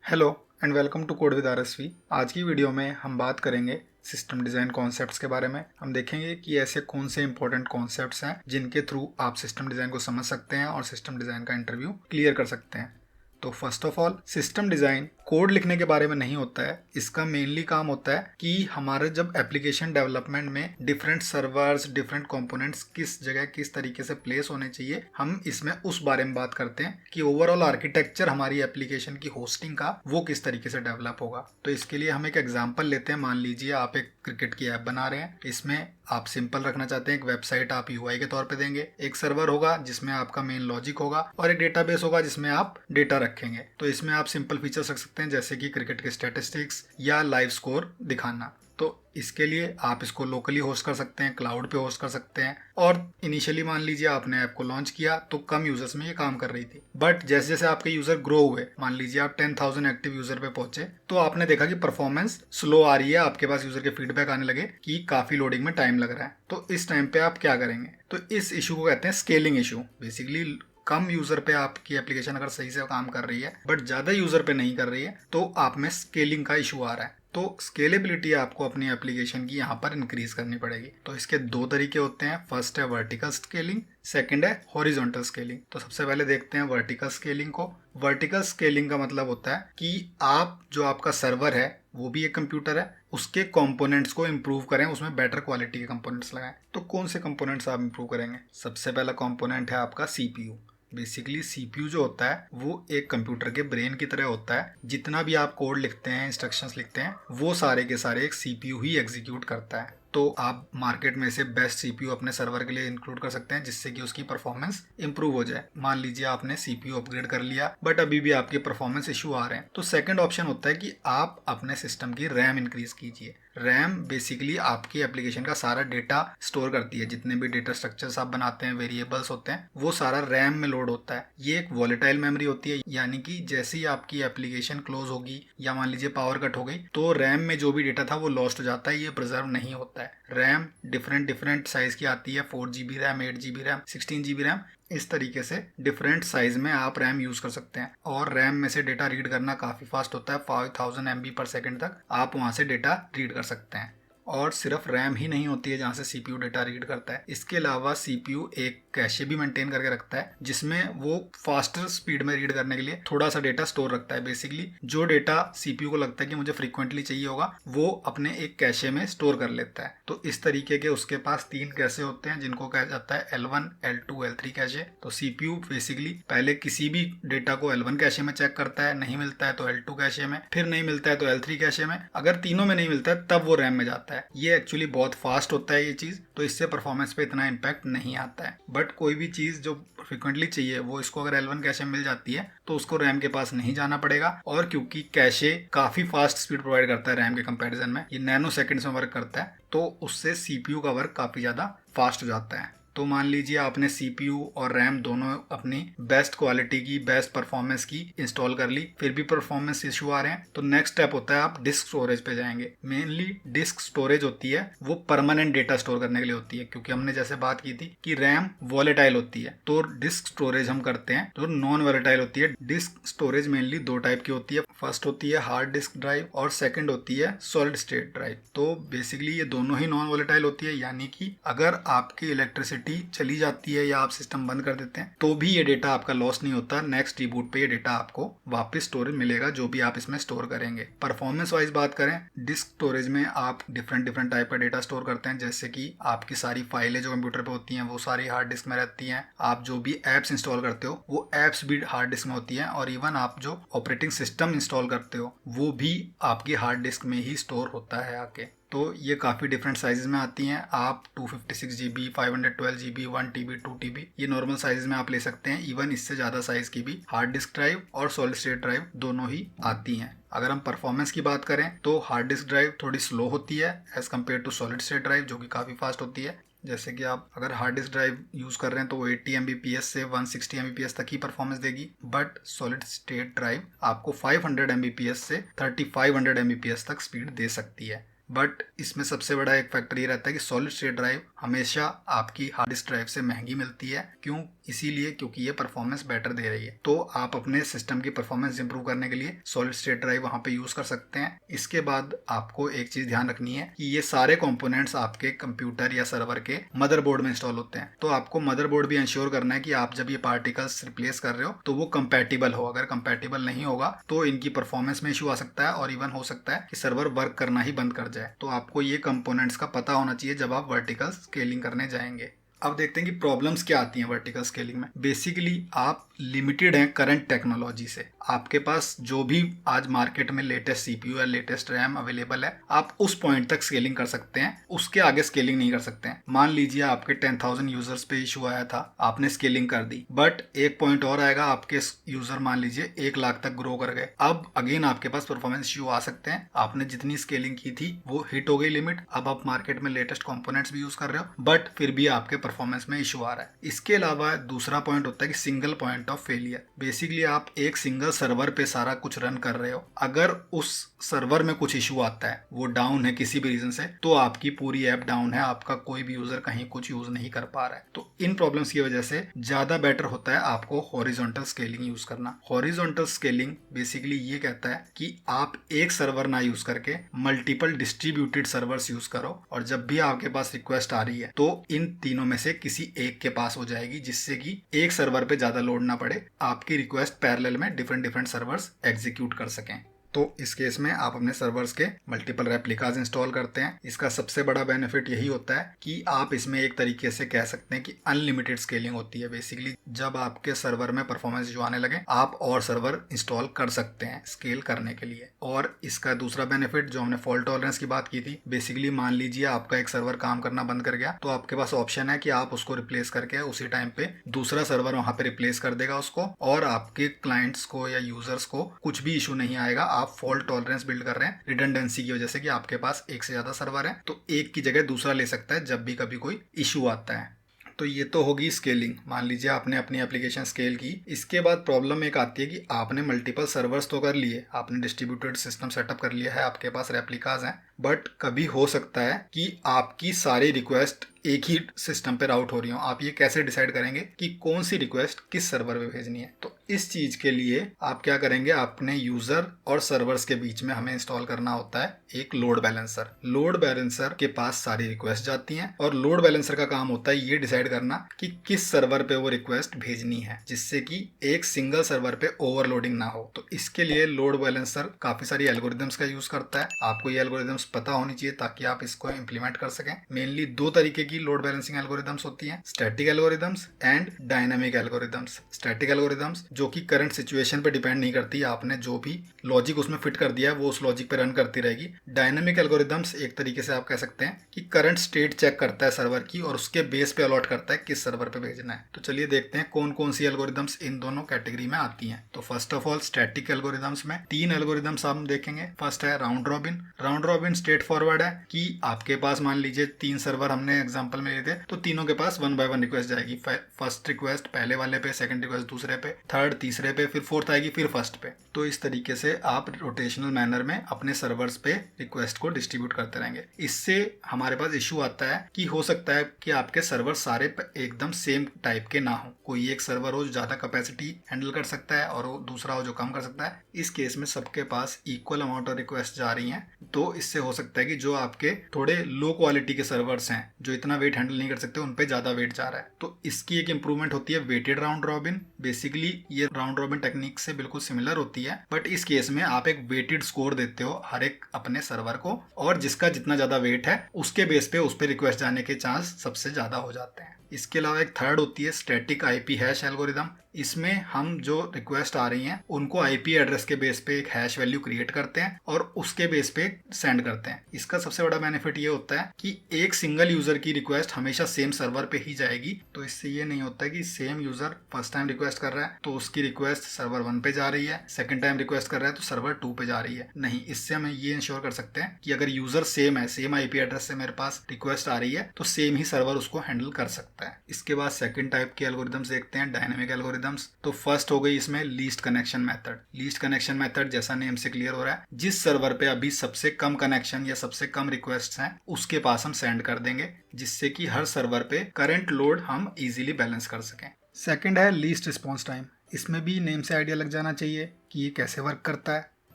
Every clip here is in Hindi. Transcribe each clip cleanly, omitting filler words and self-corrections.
Hello and welcome to code with RSV. आज की वीडियो में हम बात करेंगे सिस्टम डिज़ाइन कॉन्सेप्ट्स के बारे में। हम देखेंगे कि ऐसे कौन से इंपॉर्टेंट कॉन्सेप्ट्स हैं जिनके थ्रू आप सिस्टम डिज़ाइन को समझ सकते हैं और सिस्टम डिज़ाइन का इंटरव्यू क्लियर कर सकते हैं। तो first of all, system design code लिखने के बारे में नहीं होता है। इसका मेनली काम होता है कि हमारे जब एप्लीकेशन डेवलपमेंट में डिफरेंट सर्वर्स, डिफरेंट कंपोनेंट्स किस जगह किस तरीके से प्लेस होने चाहिए, हम इसमें उस बारे में बात करते हैं कि ओवरऑल आर्किटेक्चर हमारी एप्लीकेशन की होस्टिंग का वो किस तरीके से डेवलप होगा। तो इसके लिए हम एक एग्जांपल लेते हैं। मान लीजिए आप एक क्रिकेट की ऐप बना रहे हैं। इसमें आप सिंपल रखना चाहते हैं। एक वेबसाइट आप यूआई के तौर पे देंगे, एक सर्वर होगा जिसमें आपका मेन लॉजिक होगा और एक डेटाबेस होगा जिसमें आप डेटा रखेंगे। तो इसमें आप सिंपल फीचर्स रख सकते हैं जैसे कि क्रिकेट के स्टैटिस्टिक्स या लाइव स्कोर दिखाना। तो इसके लिए आप इसको लोकली होस्ट कर सकते हैं, क्लाउड पे होस्ट कर सकते हैं। और इनिशियली मान लीजिए आपने ऐप को लॉन्च किया तो कम यूजर्स में ये काम कर रही थी, बट जैसे जैसे आपके यूजर ग्रो हुए, मान लीजिए आप 10,000 एक्टिव यूजर पे पहुंचे, तो आपने देखा कि परफॉर्मेंस स्लो आ रही है। आपके पास यूजर के फीडबैक आने लगे कि काफी लोडिंग में टाइम लग रहा है। तो इस टाइम पे आप क्या करेंगे? तो इस इशू को कहते हैं स्केलिंग इशू। बेसिकली कम यूजर पे आपकी एप्लीकेशन अगर सही से काम कर रही है बट ज्यादा यूजर पे नहीं कर रही है तो आप में स्केलिंग का इशू आ रहा है। तो स्केलेबिलिटी आपको अपनी एप्लीकेशन की यहाँ पर इंक्रीज करनी पड़ेगी। तो इसके दो तरीके होते हैं। फर्स्ट है वर्टिकल स्केलिंग, सेकंड है हॉरिजॉन्टल स्केलिंग। तो सबसे पहले देखते हैं वर्टिकल स्केलिंग को। वर्टिकल स्केलिंग का मतलब होता है कि आप जो आपका सर्वर है वो भी एक कंप्यूटर है, उसके कंपोनेंट्स को इंप्रूव करें, उसमें बेटर क्वालिटी के कंपोनेंट्स लगाएं। तो कौन से कंपोनेंट्स आप इंप्रूव करेंगे? सबसे पहला कंपोनेंट है आपका सीपीयू। बेसिकली सीपीयू जो होता है वो एक कंप्यूटर के ब्रेन की तरह होता है। जितना भी आप कोड लिखते हैं, इंस्ट्रक्शंस लिखते हैं, वो सारे के सारे एक सीपीयू ही एग्जीक्यूट करता है। तो आप मार्केट में से बेस्ट सीपीयू अपने सर्वर के लिए इंक्लूड कर सकते हैं जिससे कि उसकी परफॉर्मेंस इंप्रूव हो जाए। मान लीजिए आपने सीपीयू अपग्रेड कर लिया बट अभी भी आपके परफॉर्मेंस इशू आ रहे हैं, तो सेकंड ऑप्शन होता है कि आप अपने सिस्टम की रैम इंक्रीज कीजिए। रैम बेसिकली आपकी एप्लीकेशन का सारा डेटा स्टोर करती है। जितने भी डेटा स्ट्रक्चर्स आप बनाते हैं, वेरिएबल्स होते हैं, वो सारा रैम में लोड होता है। ये एक वॉलेटाइल मेमोरी होती है, यानी कि जैसे ही आपकी एप्लीकेशन क्लोज होगी या मान लीजिए पावर कट हो गई तो रैम में जो भी डेटा था वो लॉस्ट हो जाता है, ये प्रिजर्व नहीं होता है। रैम डिफरेंट डिफरेंट साइज की आती है, 4 GB RAM, 8 GB RAM, 16 GB RAM. इस तरीके से डिफरेंट साइज में आप रैम यूज कर सकते हैं और रैम में से डेटा रीड करना काफी फास्ट होता है। 5000 MB/s तक आप वहां से डेटा रीड कर सकते हैं। और सिर्फ रैम ही नहीं होती है जहाँ से सीपीयू डेटा रीड करता है। इसके अलावा सीपीयू एक कैशे भी मेंटेन करके रखता है जिसमें वो फास्टर स्पीड में रीड करने के लिए थोड़ा सा डेटा स्टोर रखता है। बेसिकली जो डेटा सीपीयू को लगता है कि मुझे फ्रीक्वेंटली चाहिए होगा वो अपने एक कैशे में स्टोर कर लेता है। तो इस तरीके के उसके पास 3 कैशे होते हैं जिनको कहा जाता है L1, L2, L3 कैशे। तो सीपीयू बेसिकली पहले किसी भी डेटा को L1 कैशे में चेक करता है, नहीं मिलता है तो L2 कैशे में, फिर नहीं मिलता है तो L3 कैशे में। अगर तीनों में नहीं मिलता है तब वो रैम में जाता है। ये एक्चुअली बहुत फास्ट होता है ये चीज, तो इससे परफॉर्मेंस पे इतना इम्पैक्ट नहीं आता है। बट कोई भी चीज जो फ्रिक्वेंटली चाहिए वो इसको अगर L1 कैशे मिल जाती है तो उसको रैम के पास नहीं जाना पड़ेगा। और क्योंकि कैशे काफी फास्ट स्पीड प्रोवाइड करता है रैम के कंपैरिजन में, ये नैनो सेकंड्स में वर्क करता है, तो उससे सीपीयू का वर्क काफी ज्यादा फास्ट हो जाता है। तो मान लीजिए आपने सीपीयू और रैम दोनों अपनी बेस्ट क्वालिटी की, बेस्ट परफॉर्मेंस की इंस्टॉल कर ली, फिर भी परफॉर्मेंस इशू आ रहे हैं, तो नेक्स्ट स्टेप होता है आप डिस्क स्टोरेज पे जाएंगे। मेनली डिस्क स्टोरेज होती है वो परमानेंट डेटा स्टोर करने के लिए होती है, क्योंकि हमने जैसे बात की थी कि रैम वॉलेटाइल होती है। तो डिस्क स्टोरेज हम करते हैं तो नॉन वॉलेटाइल होती है। डिस्क स्टोरेज मेनली दो टाइप की होती है। फर्स्ट होती है हार्ड डिस्क ड्राइव और सेकंड होती है सॉलिड स्टेट ड्राइव। तो बेसिकली ये दोनों ही नॉन वॉलेटाइल होती है, यानी कि अगर आपकी इलेक्ट्रिसिटी चली जाती है या आप सिस्टम बंद कर देते हैं तो भी ये डेटा आपका लॉस नहीं होता। नेक्स्ट रिबूट पे ये डेटा आपको वापस स्टोरेज मिलेगा जो भी आप इसमें स्टोर करेंगे। परफॉर्मेंस वाइज बात करें, डिस्क स्टोरेज में आप डिफरेंट डिफरेंट टाइप का डेटा स्टोर करते हैं, जैसे कि आपकी सारी फाइलें जो कंप्यूटर पे होती हैं वो सारी हार्ड डिस्क में रहती हैं। आप जो भी एप्स इंस्टॉल करते हो वो एप्स भी हार्ड डिस्क में होती हैं, और इवन आप जो ऑपरेटिंग सिस्टम इंस्टॉल करते हो वो भी आपकी हार्ड डिस्क में ही स्टोर होता है आके। तो ये काफ़ी डिफरेंट साइजेस में आती हैं। आप 256 GB, 512 GB, 1 TB, 2 TB, ये नॉर्मल साइज में आप ले सकते हैं। इवन इससे ज़्यादा साइज की भी हार्ड डिस्क ड्राइव और सॉलिड स्टेट ड्राइव दोनों ही आती हैं। अगर हम परफॉर्मेंस की बात करें तो हार्ड डिस्क ड्राइव थोड़ी स्लो होती है as compare to solid state drive जो कि काफ़ी फास्ट होती है। जैसे कि आप अगर हार्ड डिस्क ड्राइव यूज़ कर रहे हैं तो वो 80 MBps से 160 MBps तक ही परफॉर्मेंस देगी, बट सॉलिड स्टेट ड्राइव आपको 500 MBps से 3500 MBps तक स्पीड दे सकती है। बट इसमें सबसे बड़ा एक फैक्टर ये रहता है कि सॉलिड स्टेट ड्राइव हमेशा आपकी हार्ड डिस्क ड्राइव से महंगी मिलती है। क्यों? इसीलिए क्योंकि ये परफॉर्मेंस बेटर दे रही है। तो आप अपने सिस्टम की परफॉर्मेंस इंप्रूव करने के लिए सॉलिड स्टेट ड्राइव वहाँ पे यूज कर सकते हैं। इसके बाद आपको एक चीज ध्यान रखनी है कि ये सारे कंपोनेंट्स आपके कंप्यूटर या सर्वर के मदरबोर्ड में इंस्टॉल होते हैं। तो आपको मदरबोर्ड भी इंश्योर करना है कि आप जब ये पार्टिकल्स रिप्लेस कर रहे हो तो वो कंपैटिबल हो। अगर कंपैटिबल नहीं होगा तो इनकी परफॉर्मेंस में इशू आ सकता है और इवन हो सकता है कि सर्वर वर्क करना ही बंद कर जाए। तो आपको ये कंपोनेंट्स का पता होना चाहिए जब आप वर्टिकल स्केलिंग करने जाएंगे। अब देखते हैं कि प्रॉब्लम्स क्या आती हैं वर्टिकल स्केलिंग में। बेसिकली आप लिमिटेड हैं करंट टेक्नोलॉजी से। आपके पास जो भी आज मार्केट में लेटेस्ट सीपीयू या लेटेस्ट रैम अवेलेबल है, आप उस पॉइंट तक स्केलिंग कर सकते हैं, उसके आगे स्केलिंग नहीं कर सकते हैं। मान लीजिए आपके 10,000 यूजर्स पे इशू आया था, आपने स्केलिंग कर दी, बट एक पॉइंट और आएगा, आपके यूजर मान लीजिए 1 लाख तक ग्रो कर गए। अब अगेन आपके पास परफॉर्मेंस इशू आ सकते हैं। आपने जितनी स्केलिंग की थी वो हिट हो गई लिमिट। अब आप मार्केट में लेटेस्ट कंपोनेंट्स भी यूज कर रहे हो, बट फिर भी आपके परफॉर्मेंस में इशू आ रहा है। इसके अलावा दूसरा पॉइंट होता है कि single point of failure. Basically आप एक सिंगल सर्वर पे सारा कुछ रन कर रहे हो, अगर उस सर्वर में कुछ इशू आता है, वो डाउन है किसी भी रीजन से, तो आपकी पूरी ऐप डाउन है, आपका कोई भी यूजर कहीं कुछ यूज नहीं कर पा रहा है। तो इन प्रॉब्लम्स की वजह से ज्यादा बेटर होता है आपको हॉरिजॉन्टल स्केलिंग यूज करना। हॉरिजॉन्टल स्केलिंग बेसिकली ये कहता है कि आप एक सर्वर ना यूज करके मल्टीपल डिस्ट्रीब्यूटेड सर्वर्स यूज करो, और जब भी आपके पास रिक्वेस्ट आ रही है तो इन तीनों में से किसी एक के पास हो जाएगी, जिससे कि एक सर्वर पे ज्यादा लोड ना पड़े, आपकी रिक्वेस्ट पैरेलल में डिफरेंट सर्वर्स एग्जीक्यूट कर सकें। तो इस केस में आप अपने सर्वर्स के मल्टीपल रेप्लिकास इंस्टॉल करते हैं। इसका सबसे बड़ा बेनिफिट यही होता है कि आप इसमें एक तरीके से कह सकते हैं कि अनलिमिटेड स्केलिंग होती है। बेसिकली जब आपके सर्वर में परफॉर्मेंस जो आने लगे, आप और सर्वर इंस्टॉल कर सकते हैं स्केल करने के लिए। और इसका दूसरा बेनिफिट जो हमने फॉल्ट टॉलरेंस की बात की थी, बेसिकली मान लीजिए आपका एक सर्वर काम करना बंद कर गया, तो आपके पास ऑप्शन है कि आप उसको रिप्लेस करके उसी टाइम पे दूसरा सर्वर वहां पे रिप्लेस कर देगा उसको, और आपके क्लाइंट्स को या यूजर्स को कुछ भी इशू नहीं आएगा। आप फॉल्ट टॉलरेंस बिल्ड कर रहे हैं रिडंडेंसी की वजह से कि आपके पास एक से ज्यादा सर्वर है, तो एक की जगह दूसरा ले सकता है जब भी कभी कोई इशू आता है। तो ये तो होगी स्केलिंग। मान लीजिए आपने अपनी एप्लीकेशन स्केल की। इसके बाद प्रॉब्लम एक आती है कि आपने मल्टीपल सर्वर्स तो कर लिए, आपने डिस्ट्रीब्यूटेड सिस्टम सेटअप कर लिया है, आपके पास रेप्लिकास हैं, बट कभी हो सकता है कि आपकी सारी रिक्वेस्ट एक ही सिस्टम पे राउट हो रही हो। आप ये कैसे डिसाइड करेंगे कि कौन सी रिक्वेस्ट किस सर्वर पे भेजनी है? तो इस चीज के लिए आप क्या करेंगे, अपने यूजर और सर्वर्स के बीच में हमें इंस्टॉल करना होता है एक लोड बैलेंसर। लोड बैलेंसर के पास सारी रिक्वेस्ट जाती हैं, और लोड बैलेंसर का काम होता है ये डिसाइड करना कि किस सर्वर पे वो रिक्वेस्ट भेजनी है, जिससे कि एक सिंगल सर्वर पे ओवरलोडिंग ना हो। तो इसके लिए लोड बैलेंसर काफी सारी एल्गोरिदम्स का यूज करता है। आपको ये एल्गोरिदम्स पता होनी चाहिए ताकि आप इसको इंप्लीमेंट कर सकें। मेनली 2 तरीके की लोड बैलेंसिंग एल्गोरिदम्स होती हैं, static algorithms and dynamic algorithms. Static algorithms जो कि करंट सिचुएशन पे डिपेंड नहीं करती, आपने जो भी लॉजिक उसमें फिट कर दिया है वो उस लॉजिक पे रन करती रहेगी। डायनामिक एल्गोरिदम्स एक तरीके से आप कह सकते हैं कि करंट स्टेट चेक करता है सर्वर की, और उसके बेस पे अलॉट करता है किस सर्वर पे भेजना है। तो चलिए देखते हैं कौन कौन सी एल्गोरिदम्स इन दोनों कैटेगरी में आती हैं। तो first of all static algorithms में 3 एल्गोरिदम्स हम देखेंगे। फर्स्ट है round robin. Round robin straight forward है कि आपके पास मान लीजिए 3 सर्वर हमने एग्जांपल में लिए थे, तो तीनों के पास 1 बाय 1 रिक्वेस्ट जाएगी। फर्स्ट रिक्वेस्ट पहले वाले पे, सेकंड रिक्वेस्ट दूसरे पे, थर्ड तीसरे पे, फिर फोर्थ आएगी, फिर फर्स्ट पे। तो इस तरीके से आप रोटेशनल मैनर में अपने सर्वर्स पे रिक्वेस्ट को डिस्ट्रीब्यूट करते रहेंगे। इससे हमारे पास इशू आता है कि हो सकता है कि आपके सर्वर सारे एकदम सेम टाइप के ना हो। कोई एक सर्वर हो जो ज्यादा कैपेसिटी हैंडल कर सकता है और दूसरा हो जो कम कर सकता है। इस केस में सबके पास इक्वल अमाउंट ऑफ रिक्वेस्ट जा रही हैं, तो इससे हो सकता है कि जो आपके थोड़े लो क्वालिटी के सर्वर्स हैं जो इतना वेट हैंडल नहीं कर सकते, उन पे ज्यादा वेट जा रहा है। तो इसकी एक इंप्रूवमेंट होती है वेटेड राउंड रॉबिन। बेसिकली ये राउंड रॉबिन टेक्निक से बिल्कुल सिमिलर होती है, बट इस केस में आप एक वेटेड स्कोर देते हो हर एक अपने सर्वर को, और जिसका जितना ज्यादा वेट है उसके बेस पे उस पे रिक्वेस्ट जाने के चांस सबसे ज्यादा हो जाते हैं। इसके अलावा एक थर्ड होती है स्टैटिक आईपी हैश एल्गोरिदम। इसमें हम जो रिक्वेस्ट आ रही हैं उनको आईपी एड्रेस के बेस पे एक हैश वैल्यू क्रिएट करते हैं और उसके बेस पे सेंड करते हैं। इसका सबसे बड़ा बेनिफिट ये होता है कि एक सिंगल यूजर की रिक्वेस्ट हमेशा सेम सर्वर पे ही जाएगी। तो इससे ये नहीं होता कि same user first time request कर रहा है तो उसकी रिक्वेस्ट सर्वर 1 पे जा रही है, सेकंड टाइम रिक्वेस्ट कर रहा है तो सर्वर 2 पे जा रही है। नहीं, इससे हम ये इंश्योर कर सकते हैं कि अगर यूजर सेम है, सेम आईपी एड्रेस से मेरे पास रिक्वेस्ट आ रही है, तो सेम ही सर्वर उसको हैंडल कर सकता है। इसके बाद सेकंड टाइप के एल्गोरिदम्स देखते हैं, डायनामिक एल्गोरिदम्स। तो फर्स्ट हो गई इसमें least connection method. Least connection method जैसा नेम से क्लियर हो रहा है, जिस सर्वर पे अभी सबसे कम कनेक्शन या सबसे कम रिक्वेस्ट हैं उसके पास हम सेंड कर देंगे, जिससे कि हर सर्वर पे करंट लोड हम इजीली बैलेंस कर सकें। सेकंड है लीस्ट रिस्पॉन्स टाइम। इसमें भी नेम से आइडिया लग जाना चाहिए कि ये कैसे वर्क करता है।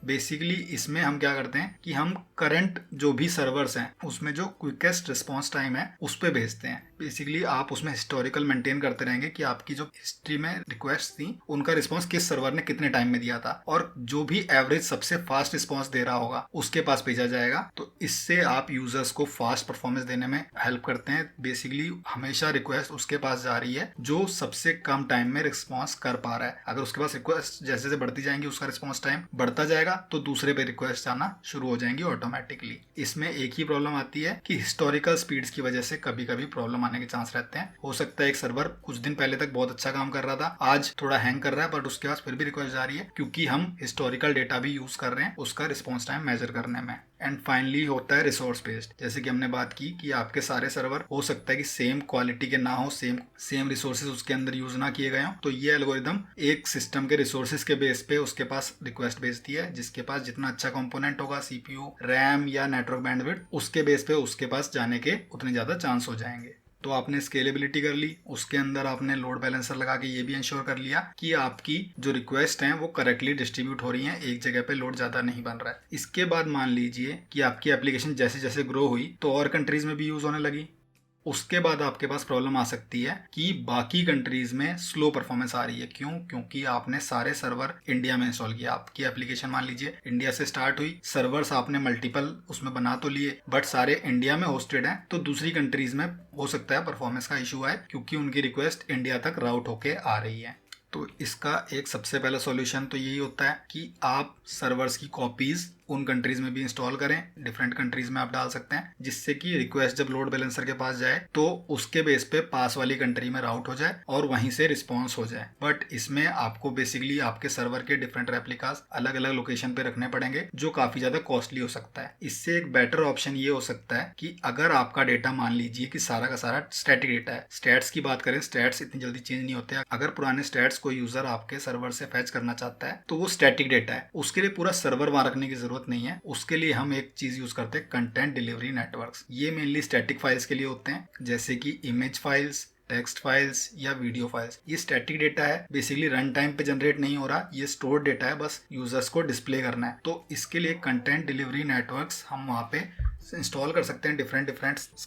बेसिकली इसमें हम क्या करते हैं कि हम करंट जो भी सर्वर्स हैं उसमें जो क्विकेस्ट रिस्पॉन्स टाइम है उस पर भेजते हैं। बेसिकली आप उसमें हिस्टोरिकल मेंटेन करते रहेंगे कि आपकी जो हिस्ट्री में रिक्वेस्ट थी उनका रिस्पॉन्स किस सर्वर ने कितने टाइम में दिया था, और जो भी एवरेज सबसे फास्ट रिस्पॉन्स दे रहा होगा उसके पास भेजा जाएगा। तो इससे आप यूजर्स को फास्ट परफॉर्मेंस देने में हेल्प करते हैं। बेसिकली हमेशा रिक्वेस्ट उसके पास जा रही है जो सबसे कम टाइम में रिस्पॉन्स कर पा रहा है। अगर उसके पास रिक्वेस्ट जैसे जैसे बढ़ती जाएंगी उसका रिस्पॉन्स टाइम बढ़ता जाएगा तो दूसरे पे रिक्वेस्ट आना शुरू हो जाएंगी ऑटोमेटिकली। इसमें एक ही प्रॉब्लम आती है कि हिस्टोरिकल स्पीड्स की वजह से कभी कभी प्रॉब्लम आने के चांस रहते हैं। हो सकता है एक सर्वर कुछ दिन पहले तक बहुत अच्छा काम कर रहा था, आज थोड़ा हैंग कर रहा है, बट उसके बाद फिर भी रिक्वेस्ट जा रही है क्योंकि हम हिस्टोरिकल डेटा भी यूज कर रहे हैं उसका रिस्पॉन्स टाइम मेजर करने में। एंड फाइनली होता है रिसोर्स बेस्ड। जैसे कि हमने बात की कि आपके सारे सर्वर हो सकता है कि सेम क्वालिटी के ना हो, सेम रिसोर्सेज उसके अंदर यूज ना किए गए हो, तो ये एल्गोरिदम एक सिस्टम के रिसोर्सेज के बेस पे उसके पास रिक्वेस्ट भेजती है। जिसके पास जितना अच्छा कंपोनेंट होगा, सीपीयू, रैम या नेटवर्क बैंडविड्थ, उसके बेस पे उसके पास जाने के उतने ज्यादा चांस हो जाएंगे। तो आपने स्केलेबिलिटी कर ली, उसके अंदर आपने लोड बैलेंसर लगा के ये भी इंश्योर कर लिया कि आपकी जो रिक्वेस्ट हैं वो करेक्टली डिस्ट्रीब्यूट हो रही हैं, एक जगह पे लोड ज्यादा नहीं बन रहा है। इसके बाद मान लीजिए कि आपकी एप्लीकेशन जैसे जैसे ग्रो हुई तो और कंट्रीज में भी यूज होने लगी। उसके बाद आपके पास प्रॉब्लम आ सकती है कि बाकी कंट्रीज में स्लो परफॉर्मेंस आ रही है। क्यों? क्योंकि आपने सारे सर्वर इंडिया में इंस्टॉल किया। आपकी एप्लीकेशन मान लीजिए इंडिया से स्टार्ट हुई, सर्वर्स आपने मल्टीपल उसमें बना तो लिए बट सारे इंडिया में होस्टेड हैं, तो दूसरी कंट्रीज में हो सकता है परफॉर्मेंस का इशू आए क्योंकि उनकी रिक्वेस्ट इंडिया तक राउट होके आ रही है। तो इसका एक सबसे पहला सॉल्यूशन तो यही होता है कि आप सर्वर्स की कॉपीज उन कंट्रीज में भी इंस्टॉल करें, डिफरेंट कंट्रीज में आप डाल सकते हैं, जिससे कि रिक्वेस्ट जब लोड बैलेंसर के पास जाए तो उसके बेस पे पास वाली कंट्री में राउट हो जाए और वहीं से रिस्पॉन्स हो जाए। बट इसमें आपको बेसिकली आपके सर्वर के डिफरेंट रेप्लिकास अलग अलग लोकेशन पे रखने पड़ेंगे जो काफी ज्यादा कॉस्टली हो सकता है। इससे एक बेटर ऑप्शन ये हो सकता है कि अगर आपका डेटा मान लीजिए कि सारा का सारा स्टैटिक डेटा है, स्टैट्स की बात करें, स्टैट्स इतनी जल्दी चेंज नहीं होते। अगर पुराने स्टैट्स कोई यूजर आपके सर्वर से फैच करना चाहता है तो वो स्टैटिक डेटा है, उसके लिए पूरा सर्वर वहां रखने की जरूरत नहीं है। उसके लिए हम एक चीज यूज करते हैं, कंटेंट डिलीवरी नेटवर्क्स। ये मेनली स्टैटिक फाइल्स के लिए होते हैं, जैसे कि इमेज फाइल्स, टेक्स्ट फाइल्स या वीडियो फाइल्स। ये स्टैटिक डेटा है, बेसिकली रन टाइम पे जनरेट नहीं हो रहा, ये स्टोर्ड डेटा है, बस यूजर्स को डिस्प्ले करना है। तो इसके लिए कंटेंट डिलीवरी नेटवर्क्स हम वहाँ पे इंस्टॉल कर सकते हैं डिफरेंट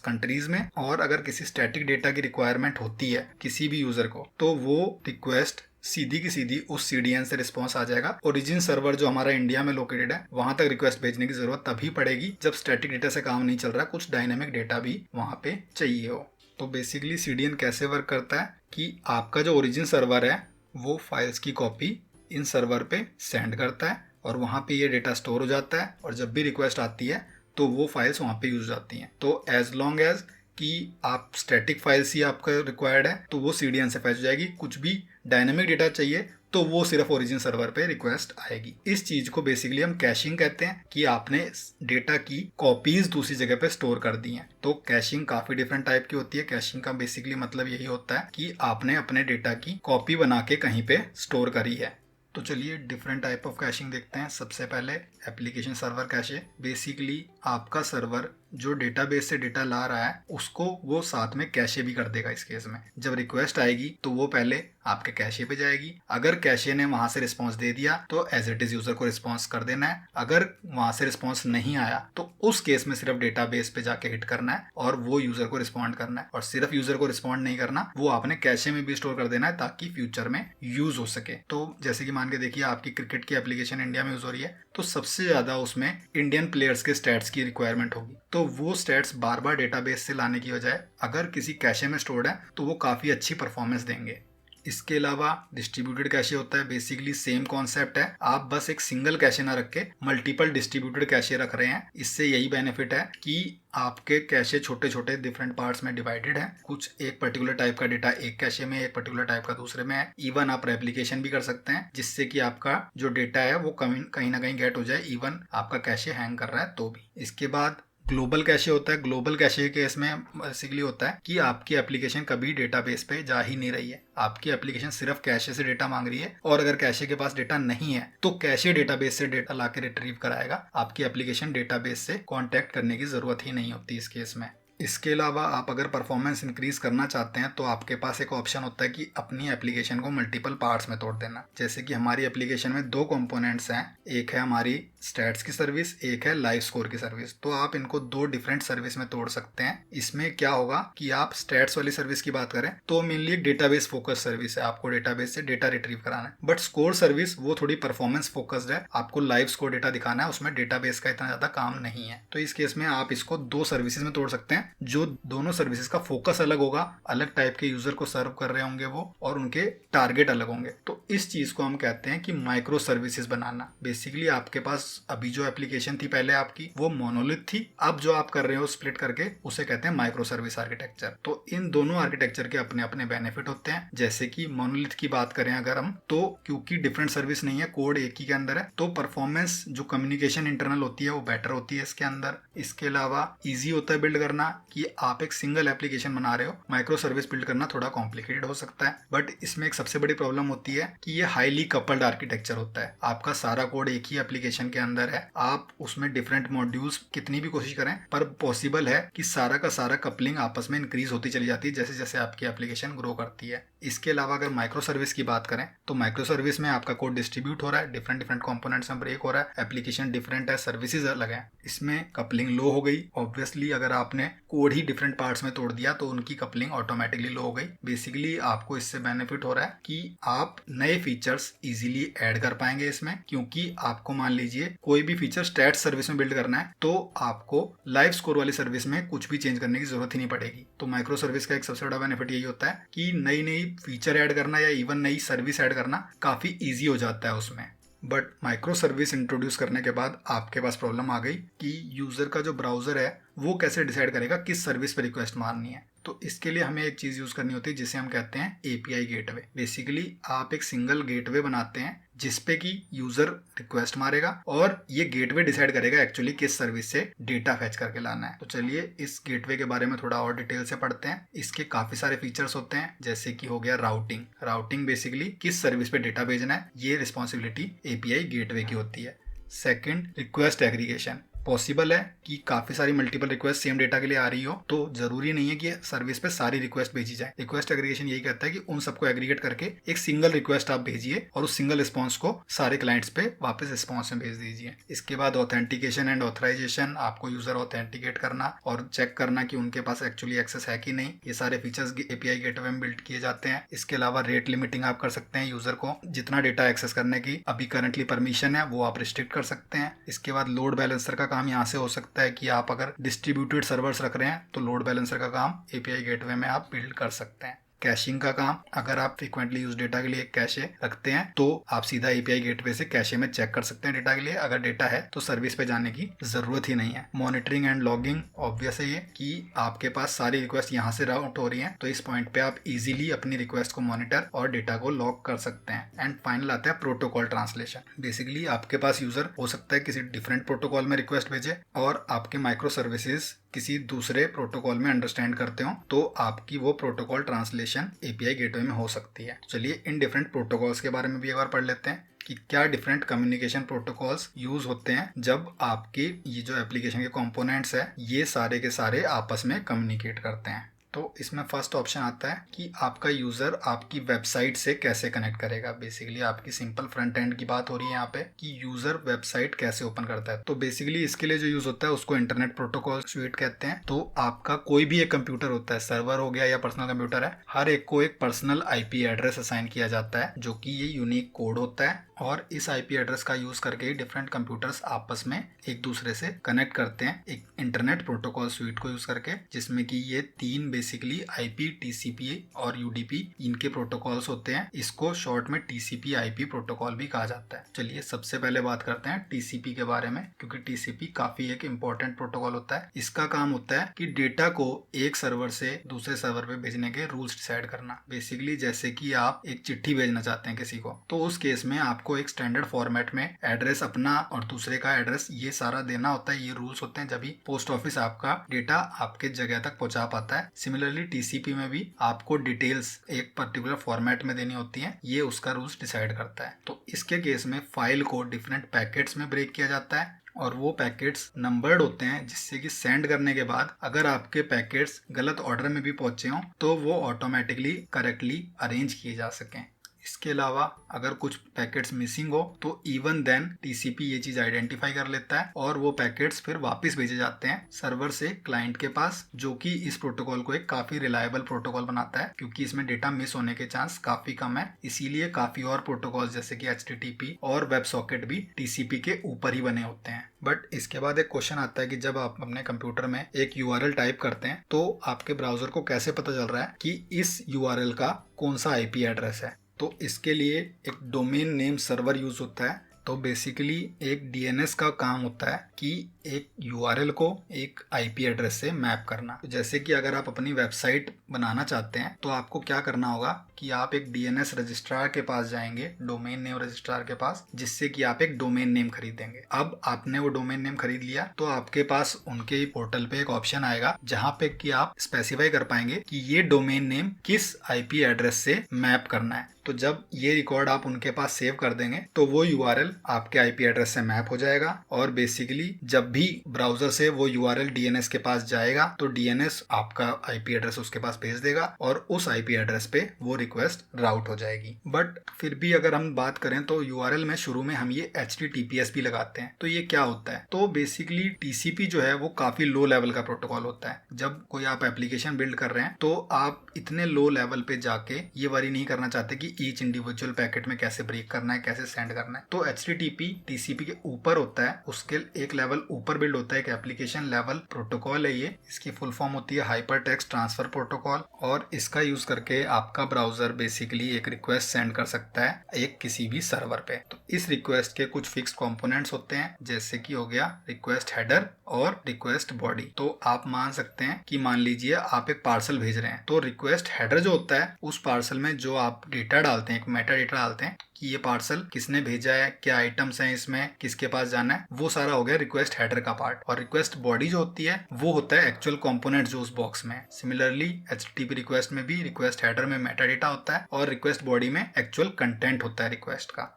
कंट्रीज में। और अगर किसी स्टैटिक डेटा की रिक्वायरमेंट होती है किसी भी यूजर को तो वो रिक्वेस्ट सीधी की सीधी उस CDN से रिस्पॉन्स आ जाएगा। ओरिजिन सर्वर जो हमारा इंडिया में लोकेटेड है वहां तक रिक्वेस्ट भेजने की जरूरत तभी पड़ेगी जब स्टैटिक डेटा से काम नहीं चल रहा, कुछ डायनेमिक डेटा भी वहां पे चाहिए हो। तो बेसिकली CDN कैसे वर्क करता है कि आपका जो ओरिजिन सर्वर है वो फाइल्स की कॉपी इन सर्वर पे सेंड करता है और वहां पे ये डेटा स्टोर हो जाता है, और जब भी रिक्वेस्ट आती है तो वो फाइल्स वहां पे यूज हो जाती हैं। तो एज लॉन्ग एज कि आप स्टैटिक फाइल्स ही आपका रिक्वायर्ड है तो वो CDN से फैच जाएगी। कुछ भी डायनेमिक डेटा चाहिए तो वो सिर्फ ओरिजिन सर्वर पे रिक्वेस्ट आएगी। इस चीज को बेसिकली हम कैशिंग कहते हैं कि आपने डेटा की कॉपीज दूसरी जगह पे स्टोर कर दी हैं। तो कैशिंग काफी डिफरेंट टाइप की होती है। कैशिंग का बेसिकली मतलब यही होता है कि आपने अपने डेटा की कॉपी बना के कहीं पे स्टोर करी है। तो चलिए डिफरेंट टाइप ऑफ कैशिंग देखते हैं। सबसे पहले एप्लीकेशन सर्वर कैशे। बेसिकली आपका सर्वर जो डेटाबेस से डेटा ला रहा है उसको वो साथ में कैशे भी कर देगा। इस केस में जब रिक्वेस्ट आएगी तो वो पहले आपके कैशे पे जाएगी। अगर कैशे ने वहां से रिस्पॉन्स दे दिया तो एज इट इज यूजर को रिस्पॉन्स कर देना है। अगर वहां से रिस्पॉन्स नहीं आया तो उस केस में सिर्फ डेटाबेस पे जाके हिट करना है और वो यूजर को रिस्पॉन्ड करना है। और सिर्फ यूजर को रिस्पॉन्ड नहीं करना, वो आपने कैशे में भी स्टोर कर देना है ताकि फ्यूचर में यूज हो सके। तो जैसे कि मान के देखिए आपकी क्रिकेट की एप्लीकेशन इंडिया में यूज हो रही है तो सबसे ज्यादा उसमें इंडियन प्लेयर्स के स्टैट्स की रिक्वायरमेंट होगी। तो वो स्टैट्स बार बार डेटाबेस से लाने की बजाय अगर किसी कैशे में स्टोर्ड है तो वो काफी अच्छी परफॉर्मेंस देंगे। इसके अलावा डिस्ट्रीब्यूटेड कैशे होता है। बेसिकली सेम कॉन्सेप्ट है, आप बस एक सिंगल कैशे ना रख के मल्टीपल डिस्ट्रीब्यूटेड कैशे रख रहे हैं। इससे यही बेनिफिट है कि आपके कैशे छोटे छोटे डिफरेंट पार्ट्स में डिवाइडेड है। कुछ एक पर्टिकुलर टाइप का डेटा एक कैशे में, एक पर्टिकुलर टाइप का दूसरे में है। इवन आप रेप्लिकेशन भी कर सकते हैं जिससे कि आपका जो डेटा है वो कहीं ना कहीं गेट हो जाए, इवन आपका कैशे हैंग कर रहा है तो भी। इसके बाद ग्लोबल कैशे होता है। ग्लोबल कैशे के केस में बेसिकली होता है कि आपकी एप्लीकेशन कभी डेटाबेस पे जा ही नहीं रही है, आपकी एप्लीकेशन सिर्फ कैशे से डेटा मांग रही है और अगर कैशे के पास डेटा नहीं है तो कैशे डेटाबेस से डेटा लाके रिट्रीव कराएगा। आपकी एप्लीकेशन डेटाबेस से कांटेक्ट करने की जरूरत ही नहीं होती इस केस में। इसके अलावा आप अगर परफॉर्मेंस इंक्रीज करना चाहते हैं तो आपके पास एक ऑप्शन होता है कि अपनी एप्लीकेशन को मल्टीपल पार्ट्स में तोड़ देना। जैसे कि हमारी एप्लीकेशन में दो कंपोनेंट्स हैं, एक है हमारी स्टैट्स की सर्विस, एक है लाइव स्कोर की सर्विस। तो आप इनको दो डिफरेंट सर्विस में तोड़ सकते हैं। इसमें क्या होगा कि आप स्टैट्स वाली सर्विस की बात करें तो मेनली एक डेटाबेस फोकस सर्विस है, आपको डेटाबेस से डेटा रिट्रीव कराना है। बट स्कोर सर्विस वो थोड़ी परफॉर्मेंस फोकस्ड है, आपको लाइव स्कोर डेटा दिखाना है, उसमें डेटाबेस का इतना ज्यादा काम नहीं है। तो इस केस में आप इसको दो सर्विसेज में तोड़ सकते हैं, जो दोनों सर्विसेज का फोकस अलग होगा, अलग टाइप के यूजर को सर्व कर रहे होंगे वो, और उनके टारगेट अलग होंगे। तो इस चीज को हम कहते हैं कि माइक्रो सर्विसेज बनाना। बेसिकली आपके पास अभी जो एप्लीकेशन थी पहले आपकी वो मोनोलिथ थी, अब जो आप कर रहे हो स्प्लिट करके उसे कहते हैं माइक्रो सर्विस आर्किटेक्चर। तो इन दोनों आर्किटेक्चर के अपने अपने बेनिफिट होते हैं। जैसे कि मोनोलिथ की बात करें अगर हम, तो क्योंकि डिफरेंट सर्विस नहीं है, कोड एक ही के अंदर है, तो परफॉर्मेंस जो कम्युनिकेशन इंटरनल होती है वो बेटर होती है इसके अंदर। इसके अलावा ईजी होता है बिल्ड करना, कि आप एक सिंगल एप्लीकेशन बना रहे हो। माइक्रो सर्विस बिल्ड करना थोड़ा कॉम्प्लिकेटेड हो सकता है, बट इसमें एक सबसे बड़ी प्रॉब्लम होती है कि ये हाईली कपल्ड आर्किटेक्चर होता है। आपका सारा कोड एक ही एप्लीकेशन के अंदर है, आप उसमें डिफरेंट मॉड्यूल्स कितनी भी कोशिश करें पर पॉसिबल है कि सारा का सारा कपलिंग आपस में इंक्रीज होती चली जाती है जैसे जैसे आपकी एप्लीकेशन ग्रो करती है। इसके अलावा अगर माइक्रो सर्विस की बात करें तो माइक्रो सर्विस में आपका कोड डिस्ट्रीब्यूट हो रहा है, डिफरेंट डिफरेंट कंपोनेंट्स में ब्रेक हो रहा है, एप्लीकेशन डिफरेंट है, सर्विसेज अलग है, इसमें कपलिंग लो हो गई। ऑब्वियसली अगर आपने कोड ही डिफरेंट पार्ट्स में तोड़ दिया तो उनकी कपलिंग ऑटोमेटिकली लो हो गई। बेसिकली आपको इससे बेनिफिट हो रहा है कि आप नए फीचर्स इजीली ऐड कर पाएंगे इसमें, क्योंकि आपको मान लीजिए कोई भी फीचर स्टैट सर्विस में बिल्ड करना है तो आपको लाइव स्कोर वाली सर्विस में कुछ भी चेंज करने की जरूरत ही नहीं पड़ेगी। तो माइक्रो सर्विस का एक सबसे बड़ा बेनिफिट यही होता है कि नई नई फीचर ऐड करना या इवन नई सर्विस ऐड करना काफी ईजी हो जाता है उसमें। बट माइक्रो सर्विस इंट्रोड्यूस करने के बाद आपके पास प्रॉब्लम आ गई कि यूजर का जो ब्राउजर है वो कैसे डिसाइड करेगा किस सर्विस पर रिक्वेस्ट मारनी है। तो इसके लिए हमें एक चीज यूज करनी होती है जिसे हम कहते हैं एपीआई गेटवे। बेसिकली आप एक सिंगल गेटवे बनाते हैं जिसपे कि यूजर रिक्वेस्ट मारेगा और ये गेटवे डिसाइड करेगा एक्चुअली किस सर्विस से डेटा फेच करके लाना है। तो चलिए इस गेटवे के बारे में थोड़ा और डिटेल से पढ़ते हैं। इसके काफी सारे फीचर्स होते हैं, जैसे कि हो गया राउटिंग। राउटिंग बेसिकली किस सर्विस पे डेटा भेजना है, ये रिस्पॉन्सिबिलिटी एपीआई गेटवे की होती है। Second, request aggregation. पॉसिबल है कि काफी सारी मल्टीपल रिक्वेस्ट सेम डेटा के लिए आ रही हो, तो जरूरी नहीं है कि सर्विस पे सारी रिक्वेस्ट भेजी जाए। रिक्वेस्ट एग्रीगेशन यही कहता है कि उन सबको एग्रीगेट करके एक सिंगल रिक्वेस्ट आप भेजिए और उस सिंगल रिस्पॉन्स को सारे क्लाइंट्स पे वापस रिस्पॉन्स में भेज दीजिए। इसके बाद ऑथेंटिकेशन एंड ऑथराइजेशन, आपको यूजर ऑथेंटिकेट करना और चेक करना कि उनके पास एक्चुअली एक्सेस है कि नहीं, ये सारे फीचर्स एपीआई गेटवे में बिल्ड किए जाते हैं। इसके अलावा रेट लिमिटिंग आप कर सकते हैं, यूजर को जितना डेटा एक्सेस करने की अभी करंटली परमिशन है वो आप रिस्ट्रिक्ट कर सकते हैं। इसके बाद लोड बैलेंसर का काम यहाँ से हो सकता है कि आप अगर डिस्ट्रीब्यूटेड सर्वर्स रख रहे हैं तो लोड बैलेंसर का काम एपीआई गेटवे में आप बिल्ड कर सकते हैं। कैशिंग का काम, अगर आप फ्रीक्वेंटली यूज डेटा के लिए एक कैशे रखते हैं तो आप सीधा एपीआई गेटवे से कैशे में चेक कर सकते हैं डेटा के लिए। अगर डेटा है तो सर्विस पे जाने की जरूरत ही नहीं है। मॉनिटरिंग एंड लॉगिंग, ऑब्वियस है ये कि आपके पास सारी रिक्वेस्ट यहाँ से राउट हो रही हैं, तो इस पॉइंट पे आप इजीली अपनी रिक्वेस्ट को मॉनिटर और डेटा को लॉग कर सकते हैं। एंड फाइनल आता है प्रोटोकॉल ट्रांसलेशन। बेसिकली आपके पास यूजर हो सकता है किसी डिफरेंट प्रोटोकॉल में रिक्वेस्ट भेजे और आपके माइक्रो सर्विसेज किसी दूसरे प्रोटोकॉल में अंडरस्टैंड करते हो, तो आपकी वो प्रोटोकॉल ट्रांसलेशन एपीआई गेटवे में हो सकती है। चलिए इन डिफरेंट प्रोटोकॉल्स के बारे में भी एक बार पढ़ लेते हैं कि क्या डिफरेंट कम्युनिकेशन प्रोटोकॉल्स यूज होते हैं जब आपकी ये जो एप्लीकेशन के कंपोनेंट्स है ये सारे के सारे आपस में कम्युनिकेट करते हैं। तो इसमें फर्स्ट ऑप्शन आता है कि आपका यूजर आपकी वेबसाइट से कैसे कनेक्ट करेगा। बेसिकली आपकी सिंपल फ्रंट एंड की बात हो रही है यहाँ पे कि यूजर वेबसाइट कैसे ओपन करता है। तो बेसिकली इसके लिए जो यूज होता है उसको इंटरनेट प्रोटोकॉल स्वीट कहते हैं। तो आपका कोई भी एक कंप्यूटर होता है, सर्वर हो गया या पर्सनल कंप्यूटर है, हर एक को एक पर्सनल आईपी एड्रेस असाइन किया जाता है जो कि ये यूनिक कोड होता है, और इस आईपी एड्रेस का यूज करके डिफरेंट कंप्यूटर्स आपस में एक दूसरे से कनेक्ट करते हैं एक इंटरनेट प्रोटोकॉल स्वीट को यूज करके, जिसमें कि ये तीन बेसिकली आईपी, टीसीपी और यूडीपी इनके प्रोटोकॉल्स होते हैं। इसको शॉर्ट में टीसीपी आईपी प्रोटोकॉल भी कहा जाता है। चलिए सबसे पहले बात करते हैं टीसीपी के बारे में, क्योंकि टीसीपी काफी एक इंपॉर्टेंट प्रोटोकॉल होता है। इसका काम होता है कि डेटा को एक सर्वर से दूसरे सर्वर पे भेजने के रूल्स डिसाइड करना। बेसिकली जैसे कि आप एक चिट्ठी भेजना चाहते हैं किसी को, तो उस केस में आपको एक स्टैंडर्ड फॉर्मेट में एड्रेस अपना और दूसरे का एड्रेस ये सारा देना होता है। ये रूल्स होते हैं, जब भी पोस्ट ऑफिस आपका डेटा आपके जगह तक पहुंचा पाता है। सिमिलरली टीसीपी में भी आपको डिटेल्स एक पर्टिकुलर फॉर्मेट में देनी होती है, ये उसका रूल्स डिसाइड करता है। तो इसके केस में फाइल को डिफरेंट पैकेट्स में ब्रेक किया जाता है और वो पैकेट्स नंबर्ड होते हैं, जिससे कि सेंड करने के बाद अगर आपके पैकेट्स गलत ऑर्डर में भी पहुंचे हों तो वो ऑटोमेटिकली करेक्टली अरेंज किए जा सकें। इसके अलावा अगर कुछ पैकेट्स मिसिंग हो तो इवन देन टीसीपी ये चीज आइडेंटिफाई कर लेता है और वो पैकेट्स फिर वापस भेजे जाते हैं सर्वर से क्लाइंट के पास, जो कि इस प्रोटोकॉल को एक काफी रिलायबल प्रोटोकॉल बनाता है, क्योंकि इसमें डेटा मिस होने के चांस काफी कम है। इसीलिए काफी और प्रोटोकॉल जैसे कि HTTP और वेब सॉकेट भी टीसीपी के ऊपर ही बने होते हैं। बट इसके बाद एक क्वेश्चन आता है कि जब आप अपने कंप्यूटर में एक URL टाइप करते हैं तो आपके ब्राउजर को कैसे पता चल रहा है कि इस URL का कौन सा IP एड्रेस है। तो इसके लिए एक डोमेन नेम सर्वर यूज होता है। तो बेसिकली एक DNS का काम होता है कि एक URL को एक IP एड्रेस से मैप करना। तो जैसे कि अगर आप अपनी वेबसाइट बनाना चाहते हैं तो आपको क्या करना होगा कि आप एक DNS रजिस्ट्रार के पास जाएंगे, डोमेन नेम रजिस्ट्रार के पास, जिससे कि आप एक डोमेन नेम खरीदेंगे। अब आपने वो डोमेन नेम खरीद लिया तो आपके पास उनके पोर्टल पे एक ऑप्शन आएगा जहां पे कि आप स्पेसिफाई कर पाएंगे कि ये डोमेन नेम किस IP एड्रेस से मैप करना है। तो जब ये रिकॉर्ड आप उनके पास सेव कर देंगे तो वो URL आपके IP एड्रेस से मैप हो जाएगा और बेसिकली जब भी ब्राउजर से वो URL DNS के पास जाएगा तो DNS आपका IP एड्रेस उसके पास भेज देगा और उस IP एड्रेस पे वो रिक्वेस्ट राउट हो जाएगी। बट फिर भी अगर हम बात करें तो URL में शुरू में हम ये HTTPS भी लगाते हैं। तो ये क्या होता है? तो बेसिकली TCP जो है वो काफी लो लेवल का प्रोटोकॉल होता है। जब कोई आप एप्लीकेशन बिल्ड कर रहे हैं तो आप इतने लो लेवल पे जाके ये वरी नहीं करना चाहते कि ईच इंडिविजुअल पैकेट में कैसे ब्रेक करना है, कैसे सेंड करना है। तो HTTP TCP के ऊपर होता है, उसके एक लेवल ऊपर बिल्ड होता है, एक एप्लीकेशन लेवल प्रोटोकॉल है ये। इसकी फुल फॉर्म होती है हाइपर टेक्स्ट ट्रांसफर प्रोटोकॉल और इसका यूज करके आपका ब्राउजर बेसिकली एक रिक्वेस्ट सेंड कर सकता है एक किसी भी सर्वर पे। तो इस रिक्वेस्ट के कुछ फिक्स कंपोनेंट्स होते हैं, जैसे कि हो गया रिक्वेस्ट हेडर और रिक्वेस्ट बॉडी। तो आप मान सकते हैं कि मान लीजिए आप एक पार्सल भेज रहे हैं तो रिक्वेस्ट हेडर जो होता है उस पार्सल में जो आप डेटा डालते हैं, एक मेटा डेटा डालते हैं कि ये पार्सल किसने भेजा है, क्या आइटम्स हैं इसमें, किसके पास जाना है, वो सारा हो गया रिक्वेस्ट हेडर का पार्ट। और रिक्वेस्ट बॉडी जो होती है वो होता है एक्चुअल कंपोनेंट जो उस बॉक्स में है। सिमिलरली HTTP रिक्वेस्ट में भी रिक्वेस्ट हेडर में मेटा डेटा होता है और रिक्वेस्ट बॉडी में एक्चुअल कंटेंट होता है रिक्वेस्ट का।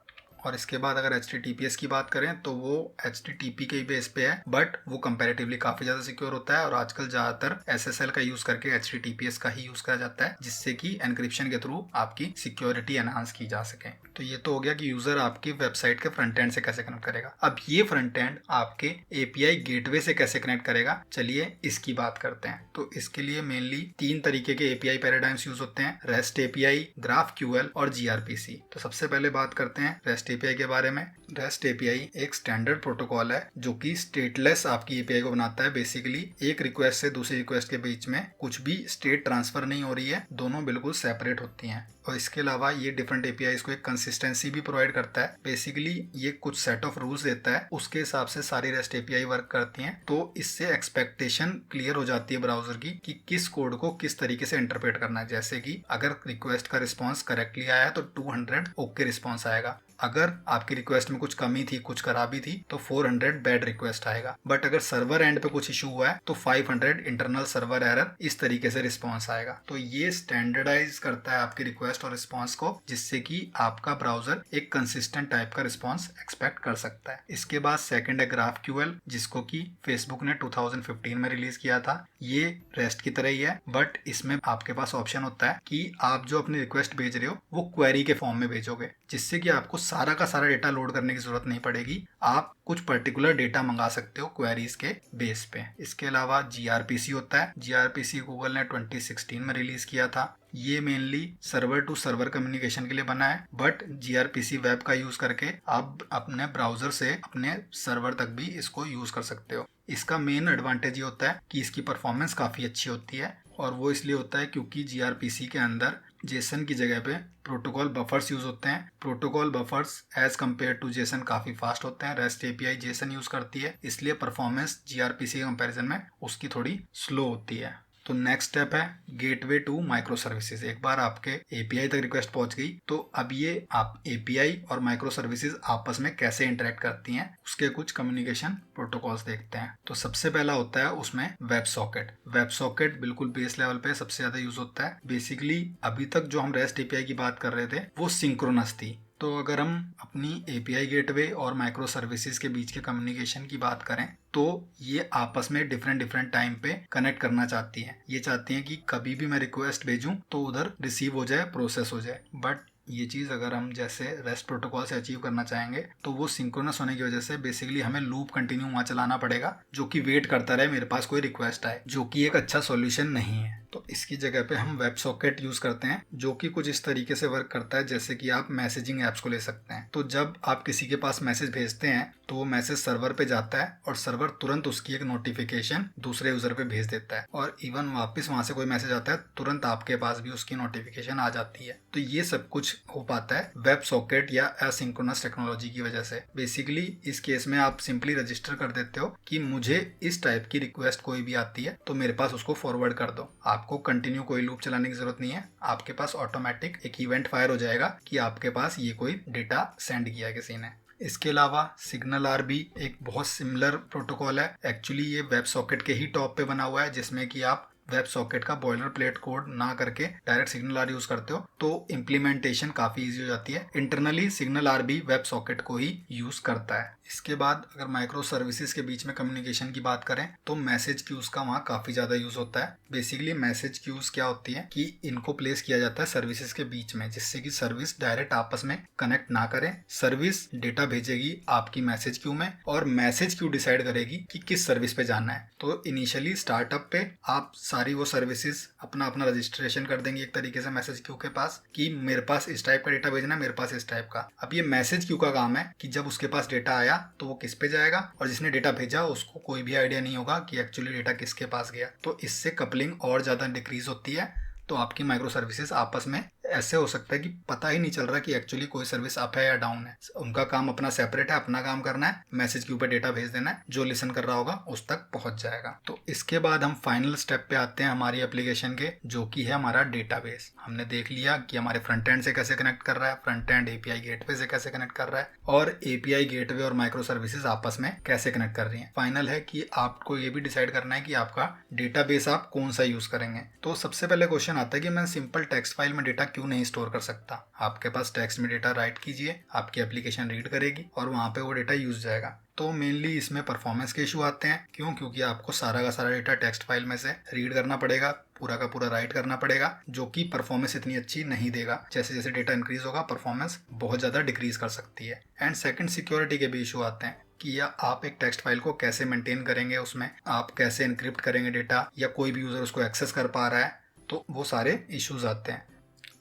और इसके बाद अगर HTTPS की बात करें तो वो HTTP के बेस पे है, बट वो कंपैरेटिवली काफी ज्यादा सिक्योर होता है और आजकल ज्यादातर SSL का यूज करके HTTPS का ही यूज करा जाता है, जिससे कि एनक्रिप्शन के थ्रू आपकी सिक्योरिटी एनहांस की जा सके। तो ये तो हो गया कि यूजर आपकी वेबसाइट के फ्रंट एंड से कैसे कनेक्ट करेगा। अब ये फ्रंट एंड आपके API गेटवे से कैसे कनेक्ट करेगा, चलिए इसकी बात करते हैं। तो इसके लिए मेनली 3 तरीके के API पैराडाइम्स यूज होते हैं, REST API, GraphQL और gRPC। तो सबसे पहले बात करते हैं REST API के बारे में। REST API एक स्टैंडर्ड प्रोटोकॉल है जो कि स्टेटलेस आपकी API को बनाता है। बेसिकली एक रिक्वेस्ट से दूसरी रिक्वेस्ट के बीच में कुछ भी स्टेट ट्रांसफर नहीं हो रही है, दोनों बिल्कुल सेपरेट होती हैं। और इसके अलावा ये डिफरेंट APIs को एक कंसिस्टेंसी भी प्रोवाइड करता है। बेसिकली ये कुछ सेट ऑफ रूल्स देता है, उसके हिसाब से सारी REST API वर्क करती हैं। तो इससे एक्सपेक्टेशन क्लियर हो जाती है ब्राउजर की कि किस कोड को किस तरीके से इंटरप्रेट करना है। जैसे कि अगर रिक्वेस्ट का रिस्पॉन्स करेक्टली आया है तो 200 ओके रिस्पॉन्स आएगा, अगर आपकी रिक्वेस्ट में कुछ कमी थी, कुछ खराबी थी तो 400 बैड रिक्वेस्ट आएगा। बट अगर सर्वर एंड पे कुछ इशू हुआ है तो 500 इंटरनल सर्वर एरर, इस तरीके से रिस्पॉन्स आएगा। तो ये स्टैंडर्डाइज करता है आपकी रिक्वेस्ट और रिस्पॉन्स को, जिससे कि आपका ब्राउजर एक कंसिस्टेंट टाइप का रिस्पॉन्स एक्सपेक्ट कर सकता है। इसके बाद सेकंड है GraphQL, जिसको कि फेसबुक ने 2015 में रिलीज किया था। ये रेस्ट की तरह ही है, बट इसमें आपके पास ऑप्शन होता है कि आप जो अपनी रिक्वेस्ट भेज रहे हो वो क्वेरी के फॉर्म में भेजोगे, जिससे कि आपको सारा का सारा डेटा लोड करने की जरूरत नहीं पड़ेगी। आप कुछ पर्टिकुलर डेटा मंगा सकते हो क्वेरीज के बेस पे। इसके अलावा gRPC होता है। gRPC गूगल ने 2016 में रिलीज किया था। ये mainly server to server communication के लिए बना है, बट gRPC वेब का यूज करके आप अपने ब्राउजर से अपने सर्वर तक भी इसको यूज कर सकते हो। इसका मेन एडवांटेज ये होता है कि इसकी परफॉर्मेंस काफी अच्छी होती है, और वो इसलिए होता है क्योंकि gRPC के अंदर जेसन की जगह पे प्रोटोकॉल बफर्स यूज होते हैं। Protocol buffers as compare to JSON काफी फास्ट होते हैं। रेस्ट API जेसन यूज करती है, इसलिए परफॉर्मेंस gRPC के कंपैरिजन में उसकी थोड़ी स्लो होती है। तो नेक्स्ट स्टेप है गेटवे टू माइक्रो सर्विसेज। एक बार आपके API तक रिक्वेस्ट पहुंच गई तो अब ये आप API और माइक्रो सर्विसेज आपस में कैसे इंटरेक्ट करती हैं, उसके कुछ कम्युनिकेशन प्रोटोकॉल्स देखते हैं। तो सबसे पहला होता है उसमें वेब सॉकेट। वेब सॉकेट बिल्कुल बेस लेवल पे सबसे ज्यादा यूज होता है। बेसिकली अभी तक जो हम रेस्ट API की बात कर रहे थे वो सिंक्रोनस थी, तो अगर हम अपनी API गेटवे और माइक्रो सर्विसेज के बीच के कम्युनिकेशन की बात करें तो ये आपस में डिफरेंट टाइम पे कनेक्ट करना चाहती हैं। ये चाहती हैं कि कभी भी मैं रिक्वेस्ट भेजूं तो उधर रिसीव हो जाए, प्रोसेस हो जाए। बट ये चीज़ अगर हम जैसे रेस्ट प्रोटोकॉल से अचीव करना चाहेंगे तो वो सिंक्रोनस होने की वजह से बेसिकली हमें लूप कंटिन्यू वहाँ चलाना पड़ेगा जो कि वेट करता रहे मेरे पास कोई रिक्वेस्ट आए, जो कि एक अच्छा सॉल्यूशन नहीं है। तो इसकी जगह पे हम वेब सॉकेट यूज़ करते हैं जो कि कुछ इस तरीके से वर्क करता है जैसे कि आप मैसेजिंग ऐप्स को ले सकते हैं। तो जब आप किसी के पास मैसेज भेजते हैं तो वो मैसेज सर्वर पे जाता है और सर्वर तुरंत उसकी एक नोटिफिकेशन दूसरे यूज़र पे भेज देता है, और इवन वापस वहाँ से कोई मैसेज आता है तुरंत आपके पास भी उसकी नोटिफिकेशन आ जाती है। तो ये सब कुछ हो पाता है वेब सॉकेट या एसिंक्रोनस टेक्नोलॉजी की वजह से। बेसिकली इस केस में आप सिंपली रजिस्टर कर देते हो कि मुझे इस टाइप की रिक्वेस्ट कोई भी आती है तो मेरे पास उसको फॉरवर्ड कर दो। आपको कंटिन्यू कोई लूप चलाने की जरूरत नहीं है, आपके पास ऑटोमेटिक एक इवेंट फायर हो जाएगा कि आपके पास ये कोई डेटा सेंड किया किसी ने। इसके अलावा सिग्नल आर भी एक बहुत सिमिलर प्रोटोकॉल है। एक्चुअली ये वेब सॉकेट के ही टॉप पे बना हुआ है जिसमें कि आप वेब सॉकेट का बॉयलर प्लेट कोड ना करके डायरेक्ट सिग्नल आर यूज करते हो तो इम्प्लीमेंटेशन काफी इजी हो जाती है। इंटरनली सिग्नल आर भी वेब सॉकेट को ही यूज करता है। इसके बाद अगर माइक्रो सर्विसेज के बीच में कम्युनिकेशन की बात करें तो मैसेज क्यूज का वहाँ काफी ज्यादा यूज होता है। बेसिकली मैसेज क्यूज क्या होती है कि इनको प्लेस किया जाता है सर्विसेज के बीच में जिससे कि सर्विस डायरेक्ट आपस में कनेक्ट ना करें। सर्विस डेटा भेजेगी आपकी मैसेज क्यू में और मैसेज क्यू डिसाइड करेगी कि किस सर्विस पे जाना है। तो इनिशियली स्टार्टअप पे आप सारी वो सर्विसेज अपना अपना रजिस्ट्रेशन कर देंगे एक तरीके से मैसेज क्यू के पास कि मेरे पास इस टाइप का डेटा भेजना है, मेरे पास इस टाइप का। अब ये मैसेज क्यू का काम है कि जब उसके पास डेटा आया तो वो किस पे जाएगा, और जिसने डेटा भेजा उसको कोई भी आइडिया नहीं होगा कि एक्चुअली डेटा किसके पास गया। तो इससे कपलिंग और ज़्यादा डिक्रीज होती है। तो आपकी माइक्रो सर्विसेज आपस में ऐसे हो सकता है कि पता ही नहीं चल रहा कि एक्चुअली कोई सर्विस अप है या डाउन है। उनका काम अपना सेपरेट है, अपना काम करना है, मैसेज क्यू पे डेटा भेज देना है, जो लिसन कर रहा होगा उस तक पहुंच जाएगा। तो इसके बाद हम फाइनल स्टेप पे आते हैं हमारी एप्लीकेशन के, जो कि है हमारा डेटाबेस। हमने देख लिया कि हमारे फ्रंट एंड से कैसे कनेक्ट कर रहा है, फ्रंट एंड API गेटवे से कैसे कनेक्ट कर रहा है, और API गेटवे और माइक्रो सर्विसेज आपस में कैसे कनेक्ट कर रही है। फाइनल है कि आपको ये भी डिसाइड करना है कि आपका डेटाबेस आप कौन सा यूज करेंगे। तो सबसे पहले क्वेश्चन आता है कि मैं सिंपल टेक्स्ट फाइल में डेटा क्यों नहीं स्टोर कर सकता। आपके पास टेक्स्ट में डेटा राइट कीजिए, आपकी एप्लीकेशन रीड करेगी और वहां पे वो डेटा यूज जाएगा। तो मेनली इसमें परफॉर्मेंस के इशू आते हैं। क्यों? क्योंकि आपको सारा का सारा डेटा टेक्स्ट फाइल में से रीड करना पड़ेगा, पूरा का पूरा राइट करना पड़ेगा, जो कि परफॉर्मेंस इतनी अच्छी नहीं देगा। जैसे जैसे डेटा इंक्रीज होगा परफॉर्मेंस बहुत ज़्यादा डिक्रीज कर सकती है। एंड सेकंड, सिक्योरिटी के भी इशू आते हैं कि या आप एक टेक्स्ट फाइल को कैसे मेंटेन करेंगे, उसमें आप कैसे इनक्रिप्ट करेंगे डेटा, या कोई भी यूज़र उसको एक्सेस कर पा रहा है, तो वो सारे इश्यूज आते हैं।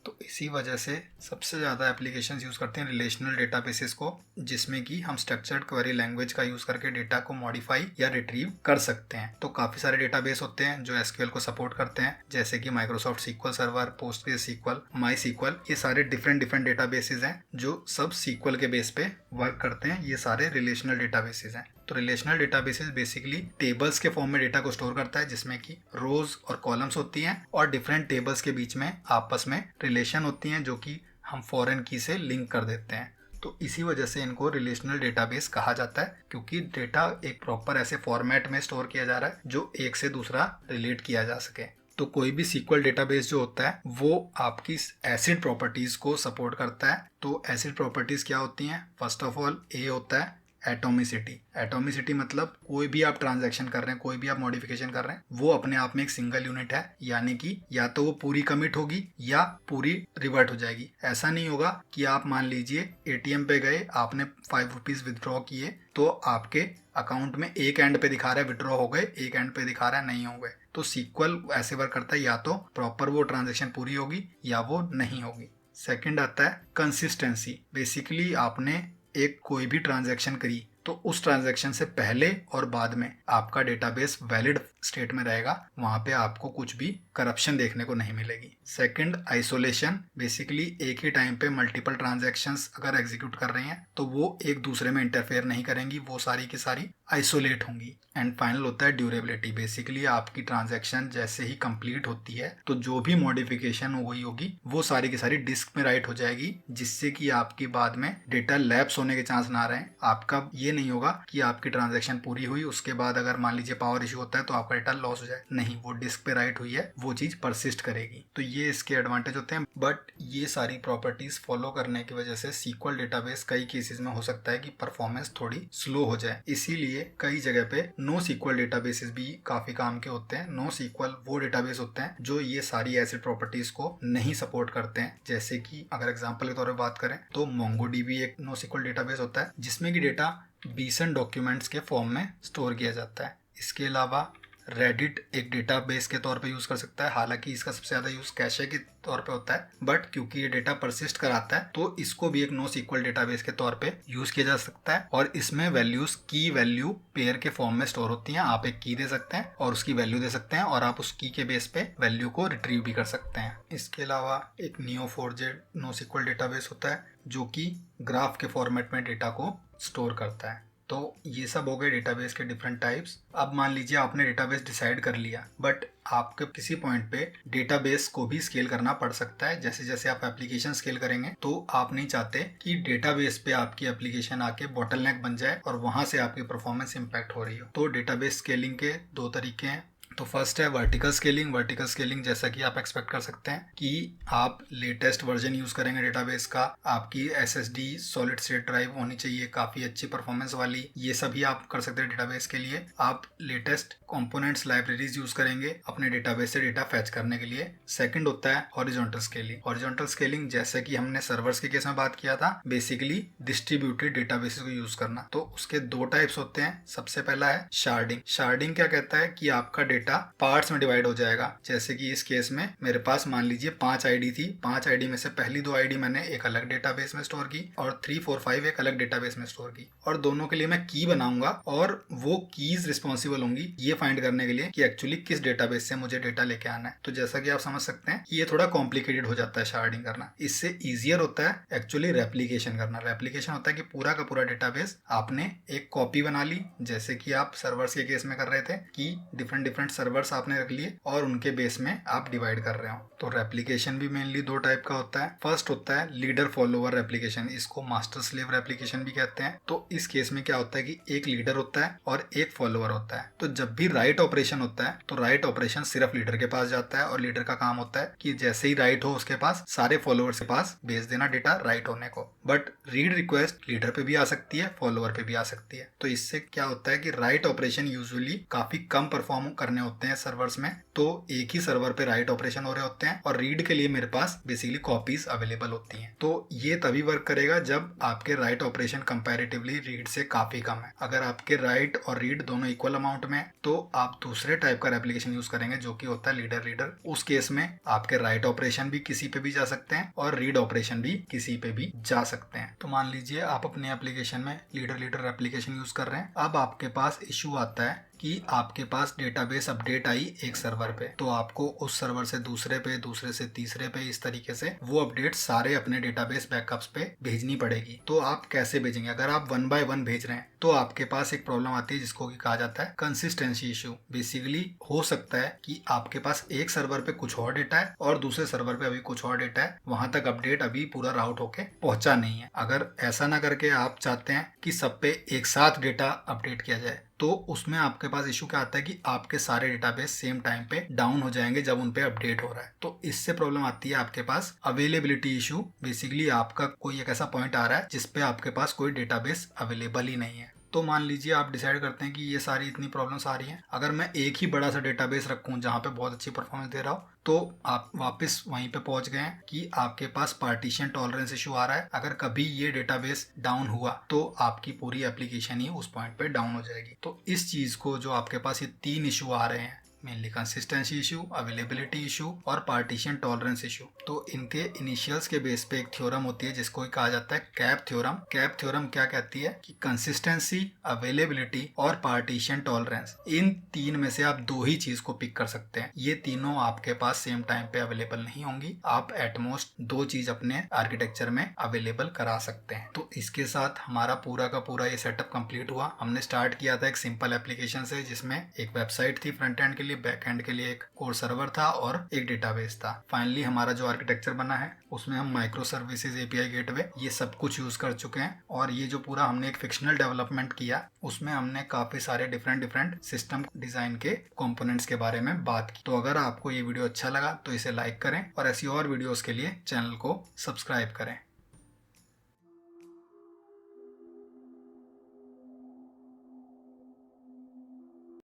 तो इसी वजह से सबसे ज़्यादा एप्लीकेशंस यूज़ करते हैं रिलेशनल डेटाबेसेस को, जिसमें कि हम स्ट्रक्चर्ड क्वेरी लैंग्वेज का यूज़ करके डेटा को मॉडिफाई या रिट्रीव कर सकते हैं। तो काफ़ी सारे डेटाबेस होते हैं जो SQL को सपोर्ट करते हैं, जैसे कि माइक्रोसॉफ्ट SQL सर्वर, पोस्टग्रेसql, MySQL। ये सारे डिफरेंट डेटाबेसेस हैं जो सब SQL के बेस पे वर्क करते हैं। ये सारे रिलेशनल डेटाबेसेस हैं। तो रिलेशनल डेटाबेसेस बेसिकली टेबल्स के फॉर्म में डेटा को स्टोर करता है, जिसमें कि रोज और कॉलम्स होती हैं और डिफरेंट टेबल्स के बीच में आपस में रिलेशन होती हैं जो कि हम फॉरेन की से लिंक कर देते हैं। तो इसी वजह से इनको रिलेशनल डेटाबेस कहा जाता है, क्योंकि डेटा एक प्रॉपर ऐसे फॉर्मेट में स्टोर किया जा रहा है जो एक से दूसरा रिलेट किया जा सके। तो कोई भी SQL डेटाबेस जो होता है वो आपकी एसिड प्रॉपर्टीज को सपोर्ट करता है। तो एसिड प्रॉपर्टीज क्या होती हैं? फर्स्ट ऑफ ऑल ए होता है एटोमिसिटी। एटोमिसिटी मतलब कोई भी आप ट्रांजैक्शन कर रहे हैं, कोई भी आप मॉडिफिकेशन कर रहे हैं, वो अपने आप में एक सिंगल यूनिट है, यानी कि या तो वो पूरी कमिट होगी या पूरी रिवर्ट हो जाएगी। ऐसा नहीं होगा कि आप मान लीजिए ATM पे गए, आपने 5 रुपीज विदड्रॉ किए, तो आपके अकाउंट में एक एंड पे दिखा रहा है विदड्रॉ हो गए, एक एंड पे दिखा रहा है नहीं हो गए। तो SQL ऐसे वर्क करता है, या तो प्रॉपर वो ट्रांजेक्शन पूरी होगी या वो नहीं होगी। सेकेंड आता है कंसिस्टेंसी। बेसिकली आपने एक कोई भी ट्रांजैक्शन करी तो उस ट्रांजैक्शन से पहले और बाद में आपका डेटाबेस वैलिड स्टेट में रहेगा, वहां पे आपको कुछ भी करप्शन देखने को नहीं मिलेगी। Second, isolation. बेसिकली एक ही टाइम पे मल्टीपल ट्रांजैक्शंस अगर एग्जीक्यूट कर रही हैं तो वो एक दूसरे में इंटरफेयर नहीं करेंगी, वो सारी की सारी आइसोलेट होंगी। एंड फाइनल होता है ड्यूरेबिलिटी। बेसिकली आपकी ट्रांजैक्शन जैसे ही कंप्लीट होती है तो जो भी मॉडिफिकेशन हुई होगी वो सारी की सारी डिस्क में राइट हो जाएगी, जिससे कि आपकी बाद में डेटा लैप्स होने के चांस ना रहे। आपका ये नहीं होगा कि आपकी ट्रांजैक्शन पूरी हुई, उसके बाद अगर मान लीजिए पावर इशू होता है तो आपका डेटा लॉस हो जाए। नहीं, वो डिस्क पे राइट हुई है, वो चीज परसिस्ट करेगी। तो ये इसके एडवांटेज होते हैं। बट ये सारी प्रॉपर्टीज फॉलो करने की वजह से सीक्वल डेटाबेस कई केसेस में हो सकता है कि परफॉर्मेंस थोड़ी स्लो हो जाए। इसीलिए कई जगह पे नो सीक्वल डेटाबेसेस भी काफी काम के होते हैं। नो सीक्वल वो डेटाबेस होते हैं जो ये सारी एसिड प्रॉपर्टीज को नहीं सपोर्ट करते हैं। जैसे कि अगर एग्जांपल के तौर पे बात करें तो मोंगोडीबी एक नो सीक्वल डेटाबेस होता है जिसमें कि डेटा बीसन डॉक्यूमेंट्स के फॉर्म में स्टोर किया जाता है। इसके अलावा रेडिट एक डेटाबेस के तौर पे यूज कर सकता है, हालांकि इसका सबसे ज्यादा यूज कैशे के तौर पे होता है, बट क्योंकि ये डेटा परसिस्ट कराता है तो इसको भी एक नो सीक्वल डेटाबेस के तौर पे यूज किया जा सकता है। और इसमें वैल्यूज की वैल्यू पेयर के फॉर्म में स्टोर होती हैं। आप एक की दे सकते हैं और उसकी वैल्यू दे सकते हैं और आप उस की के बेस पे वैल्यू को रिट्रीव भी कर सकते हैं। इसके अलावा एक Neo4j नो सीक्वल डेटाबेस होता है जो कि ग्राफ के फॉर्मेट में डेटा को स्टोर करता है। तो ये सब हो गए डेटाबेस के डिफरेंट टाइप्स। अब मान लीजिए आपने डेटाबेस डिसाइड कर लिया, बट आपके किसी पॉइंट पे डेटाबेस को भी स्केल करना पड़ सकता है। जैसे जैसे आप एप्लीकेशन स्केल करेंगे तो आप नहीं चाहते कि डेटाबेस पे आपकी एप्लीकेशन आके बॉटलनेक बन जाए और वहां से आपकी परफॉर्मेंस इंपैक्ट हो रही हो। तो डेटाबेस स्केलिंग के दो तरीके हैं। तो फर्स्ट है वर्टिकल स्केलिंग। वर्टिकल स्केलिंग जैसा कि आप एक्सपेक्ट कर सकते हैं कि आप लेटेस्ट वर्जन यूज करेंगे डेटाबेस का, आपकी एसएसडी सॉलिड स्टेट ड्राइव होनी चाहिए काफी अच्छी परफॉर्मेंस वाली। ये सभी आप कर सकते हैं डेटाबेस के लिए। आप लेटेस्ट कंपोनेंट्स लाइब्रेरीज यूज करेंगे अपने डेटाबेस से डेटा फैच करने के लिए। सेकंड होता है हॉरिजॉन्टल स्केलिंग। हॉरिजॉन्टल स्केलिंग जैसे कि हमने सर्वर्स के केस में बात किया था, बेसिकली डिस्ट्रीब्यूटेड डेटाबेसेस को यूज करना। तो उसके दो टाइप्स होते हैं। सबसे पहला है शार्डिंग। शार्डिंग क्या कहता है कि आपका डेटा पार्ट्स में डिवाइड हो जाएगा। जैसे कि इस केस में मेरे पास मान लीजिए 5 आईडी थी, 5 आईडी में से पहली 2 आईडी मैंने एक अलग डेटाबेस में स्टोर की और 3, 4, 5 एक अलग डेटाबेस में स्टोर की, और दोनों के लिए मैं की बनाऊंगा और वो कीज रिस्पॉन्सिबल होंगी ये फाइंड करने के लिए कि एक्चुअली किस डेटाबेस से मुझे डेटा लेके आना है। तो जैसा कि आप समझ सकते हैं ये थोड़ा कॉम्प्लिकेटेड हो जाता है शार्डिंग करना। इससे ईजियर होता है एक्चुअली रेप्लिकेशन करना। रेप्लिकेशन होता है कि पूरा का पूरा डेटाबेस आपने एक कॉपी बना ली, जैसे कि आप सर्वर्स के केस में कर रहे थे कि डिफरेंट डिफरेंट सर्वर्स आपने रख लिए और उनके बेस में आप डिवाइड कर रहे हो। तो रेप्लिकेशन भी मेनली दो टाइप का होता है। फर्स्ट होता है लीडर फॉलोअर रेप्लिकेशन, इसको मास्टर स्लेव रेप्लिकेशन भी कहते हैं। तो इस केस में क्या होता है कि एक लीडर होता है और एक फॉलोअर होता है। तो जब भी राइट ऑपरेशन होता है तो राइट ऑपरेशन सिर्फ लीडर के पास जाता है और लीडर का काम होता है कि जैसे ही राइट हो उसके पास सारे फॉलोअर्स के पास भेज देना डेटा राइट होने को। बट रीड रिक्वेस्ट लीडर पे भी आ सकती है, फॉलोअर पे भी आ सकती है। तो इससे क्या होता है कि राइट ऑपरेशन यूजुअली काफी कम परफॉर्म करने होते हैं सर्वर्स में। तो एक ही सर्वर पे राइट ऑपरेशन हो रहे होते हैं और रीड के लिए मेरे पास बेसिकली कॉपीज अवेलेबल होती हैं। तो ये तभी वर्क करेगा जब आपके राइट ऑपरेशन कंपैरेटिवली रीड से काफी कम है। अगर आपके राइट और रीड दोनों इक्वल अमाउंट में तो आप दूसरे टाइप का रेप्लिकेशन यूज करेंगे जो कि होता है लीडर रीडर। उस केस में आपके राइट ऑपरेशन भी किसी पे भी जा सकते हैं और रीड ऑपरेशन भी किसी पे भी जा सकते हैं। तो मान लीजिए आप अपने एप्लीकेशन में लीडर लीडर एप्लीकेशन यूज कर रहे हैं। अब आपके पास इश्यू आता है कि आपके पास डेटाबेस अपडेट आई एक सर्वर पे, तो आपको उस सर्वर से दूसरे पे, दूसरे से तीसरे पे, इस तरीके से वो अपडेट सारे अपने डेटाबेस बैकअप्स पे भेजनी पड़ेगी। तो आप कैसे भेजेंगे? अगर आप 1 बाय 1 भेज रहे हैं तो आपके पास एक प्रॉब्लम आती है जिसको कि कहा जाता है कंसिस्टेंसी इशू। बेसिकली हो सकता है कि आपके पास एक सर्वर पे कुछ और डेटा है और दूसरे सर्वर पे अभी कुछ और डेटा है, वहां तक अपडेट अभी पूरा राउट होके पहुंचा नहीं है। अगर ऐसा ना करके आप चाहते हैं कि सब पे एक साथ डेटा अपडेट किया जाए तो उसमें आपके पास इशू क्या आता है कि आपके सारे डेटाबेस सेम टाइम पे डाउन हो जाएंगे जब उन पे अपडेट हो रहा है। तो इससे प्रॉब्लम आती है आपके पास अवेलेबिलिटी इशू। बेसिकली आपका कोई एक ऐसा पॉइंट आ रहा है जिसपे आपके पास कोई डेटाबेस अवेलेबल ही नहीं है। तो मान लीजिए आप डिसाइड करते हैं कि ये सारी इतनी प्रॉब्लम्स आ रही हैं, अगर मैं एक ही बड़ा सा डेटाबेस रखूं जहां पे बहुत अच्छी परफॉर्मेंस दे रहा हूं, तो आप वापस वहीं पे पहुंच गए हैं कि आपके पास पार्टीशन टॉलरेंस इशू आ रहा है। अगर कभी ये डेटाबेस डाउन हुआ तो आपकी पूरी एप्लीकेशन ही उस पॉइंट पे डाउन हो जाएगी। तो इस चीज को जो आपके पास ये 3 इशू आ रहे हैं, mainly consistency issue, availability issue और पार्टीशन टॉलरेंस इशू, तो इनके इनिशियल्स के बेस पे एक थ्योरम होती है जिसको कहा जाता है कैप थ्योरम। कैप थ्योरम क्या कहती है कि कंसिस्टेंसी, अवेलेबिलिटी और पार्टीशन टॉलरेंस, इन 3 में से आप 2 ही चीज को पिक कर सकते हैं। ये तीनों आपके पास सेम टाइम पे अवेलेबल नहीं होंगी। आप एटमोस्ट 2 चीज अपने आर्किटेक्चर में अवेलेबल करा सकते हैं। तो इसके साथ हमारा पूरा का पूरा ये सेटअप कंप्लीट हुआ। हमने स्टार्ट किया था एक सिंपल एप्लीकेशन से जिसमें एक वेबसाइट थी फ्रंट एंड के लिए लिए बैकएंड के लिए एक कोर सर्वर था और एक डेटाबेस था। फाइनली हमारा जो आर्किटेक्चर बना है उसमें हम माइक्रो सर्विसेज, एपीआई गेटवे, ये सब कुछ यूज कर चुके हैं। और ये जो पूरा हमने एक फिक्शनल डेवलपमेंट किया उसमें हमने काफी सारे डिफरेंट सिस्टम डिजाइन के कंपोनेंट्स के बारे में बात की। तो अगर आपको ये वीडियो अच्छा लगा तो इसे लाइक करें और ऐसी और वीडियोस के लिए चैनल को सब्सक्राइब करें।